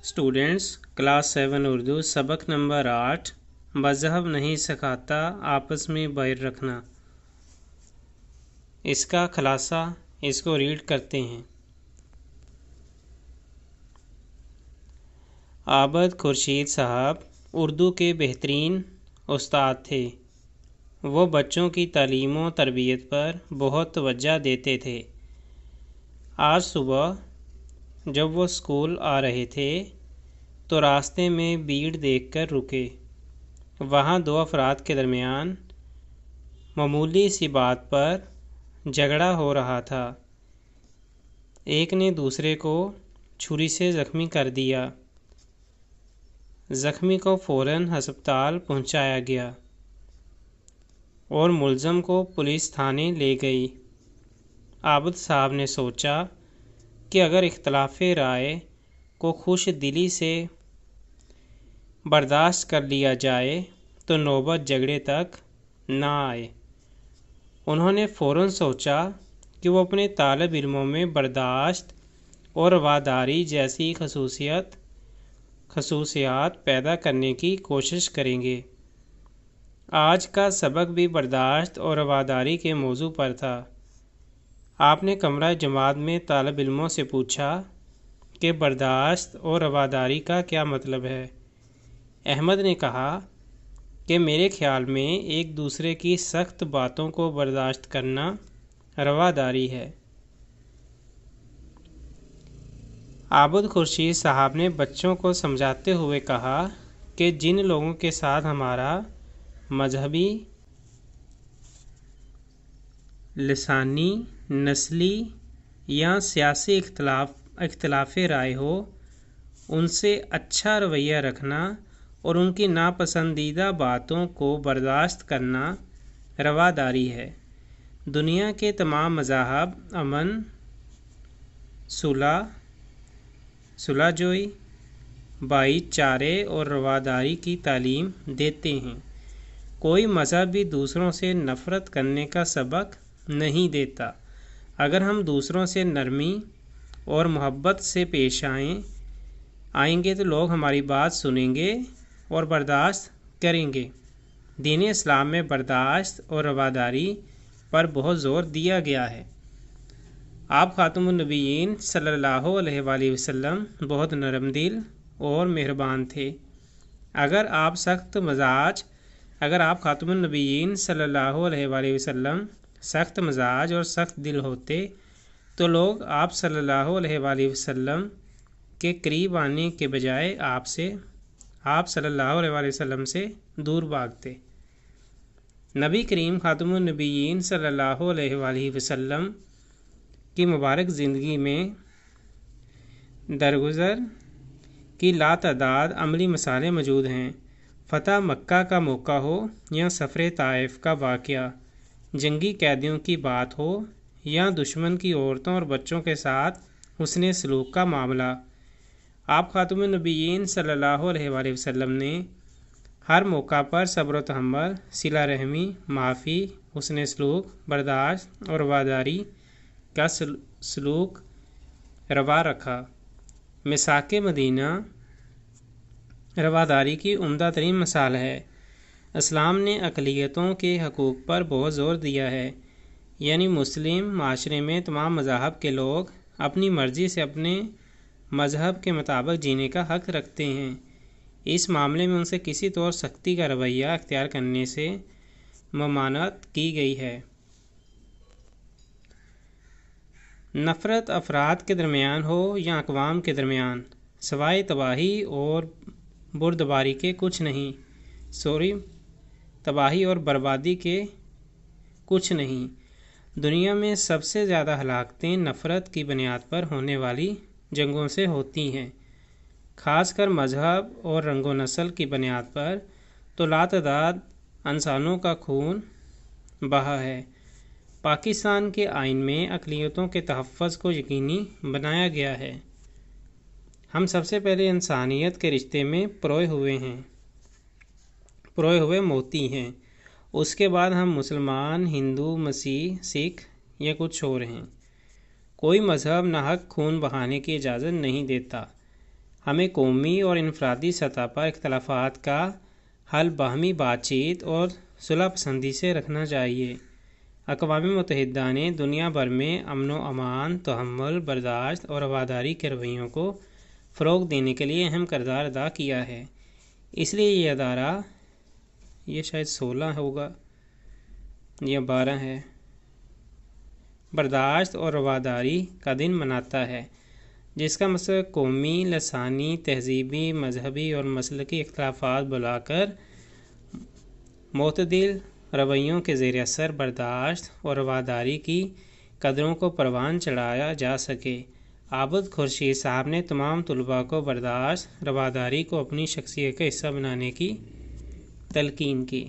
Students class 7 Urdu सबक number 8 मज़हब नहीं सिखाता आपस में बैर रखना। इसका खलासा इसको रीड करते हैं। आबद खुर्शीद साहब उर्दू के बेहतरीन उस्ताद थे। वो बच्चों की तालीम व तरबियत पर बहुत तवज्जो देते थे। आज सुबह जब वो स्कूल आ रहे थे तो रास्ते में भीड़ देखकर रुके। वहाँ दो अफराद के दरमियान मामूली सी बात पर झगड़ा हो रहा था। एक ने दूसरे को छुरी से ज़ख्मी कर दिया। ज़ख्मी को फ़ौरन हस्पताल पहुँचाया गया और मुलज़म को पुलिस थाने ले गई। आबद साहब ने सोचा कि अगर इख्तलाफ़ राय को खुश दिली से बर्दाश्त कर लिया जाए तो नौबत झगड़े तक ना आए। उन्होंने फ़ौरन सोचा कि वो अपने तालिब इल्मों में बर्दाश्त और वफ़ादारी जैसी खसूसियात पैदा करने की कोशिश करेंगे। आज का सबक भी बर्दाश्त और वफ़ादारी के मौजू पर था। आपने कमरा जमात में तालिब इल्मों से पूछा कि बर्दाश्त और वफ़ादारी का क्या मतलब है। अहमद ने कहा कि मेरे ख़्याल में एक दूसरे की सख्त बातों को बर्दाश्त करना रवादारी है। आबद खुर्शीद साहब ने बच्चों को समझाते हुए कहा कि जिन लोगों के साथ हमारा मजहबी, लिसानी, नस्ली या सियासी इख्तलाफ राय हो, उनसे अच्छा रवैया रखना और उनकी नापसंदीदा बातों को बर्दाश्त करना रवादारी है। दुनिया के तमाम मज़ाहब अमन, सुलहजोई, भाईचारे और रवादारी की तालीम देते हैं। कोई मज़हब भी दूसरों से नफ़रत करने का सबक नहीं देता। अगर हम दूसरों से नरमी और मोहब्बत से पेश आएंगे तो लोग हमारी बात सुनेंगे और बर्दाश्त करेंगे। दीन इस्लाम में बर्दाश्त और रवादारी पर बहुत ज़ोर दिया गया है। आप खातमुन नबीयीन सल्लल्लाहु अलैहि वसल्लम बहुत नरम दिल और मेहरबान थे। अगर आप खातमुन नबीयीन सल्लल्लाहु अलैहि वसल्लम सख्त मजाज और सख्त दिल होते तो लोग आप सल्लल्लाहु अलैहि वसल्लम के करीब आने के बजाय आप सल्लल्लाहु अलैहि वसल्लम से दूर भागते। नबी करीम खातमुन नबीयीन सल्लल्लाहु अलैहि वसल्लम की मुबारक ज़िंदगी में दरगुजर की लातादाद अमली मसाले मौजूद हैं। फ़तह मक्का का मौका हो या सफ़र ताइफ का वाक़या, जंगी कैदियों की बात हो या दुश्मन की औरतों और बच्चों के साथ हुस्ने सलूक का मामला, आप खातमुन नबीयीन सल्लल्लाहु अलैहि वसल्लम ने हर मौका पर सब्र व तहम्मुल, सिला रहमी, माफ़ी, हुस्ने सलूक, बर्दाश्त और वफ़ादारी का सलूक रवा रखा। मिसाक मदीना रवादारी की उम्दा तरीन मिसाल है। इस्लाम ने अक़लियतों के हकूक़ पर बहुत ज़ोर दिया है, यानी मुस्लिम माशरे में तमाम मज़ाहब के लोग अपनी मर्ज़ी से अपने मज़हब के मुताबिक जीने का हक़ रखते हैं। इस मामले में उनसे किसी तौर सख्ती का रवैया अख्तियार करने से ममानत की गई है। नफ़रत अफराद के दरमियान हो या अक़वाम के दरमियान, सवाए तबाही और बुरदबारी के कुछ नहीं। तबाही और बर्बादी के कुछ नहीं। दुनिया में सबसे ज़्यादा हलाकतें नफ़रत की बुनियाद पर होने वाली जंगों से होती हैं, ख़ासकर मज़हब और रंगो नस्ल की बुनियाद पर तो लातादाद इंसानों का खून बहा है। पाकिस्तान के आइन में अक़लियतों के तहफ़्फ़ुज़ को यकीनी बनाया गया है। हम सबसे पहले इंसानियत के रिश्ते में परोए हुए मोती हैं। उसके बाद हम मुसलमान, हिंदू, मसीह, सिख या कुछ और हैं। कोई मज़हब नाहक खून बहाने की इजाज़त नहीं देता। ہمیں قومی اور انفرادی سطح پر اختلافات کا حل باہمی بات چیت اور صلح پسندی سے رکھنا چاہیے۔ اقوام متحدہ نے دنیا بھر میں امن و امان، تحمل، برداشت اور رواداری کے رویوں کو فروغ دینے کے لیے اہم کردار ادا کیا ہے۔ اس لیے یہ ادارہ، یہ شاید 16 ہوگا یا 12 ہے، برداشت اور رواداری کا دن مناتا ہے، جس کا مقصد قومی، لسانی، تہذیبی، مذہبی اور مسلکی اختلافات بھلا کر معتدل رویوں کے زیر اثر برداشت اور رواداری کی قدروں کو پروان چڑھایا جا سکے۔ عابد خورشید صاحب نے تمام طلباء کو برداشت، رواداری کو اپنی شخصیت کا حصہ بنانے کی تلقین کی۔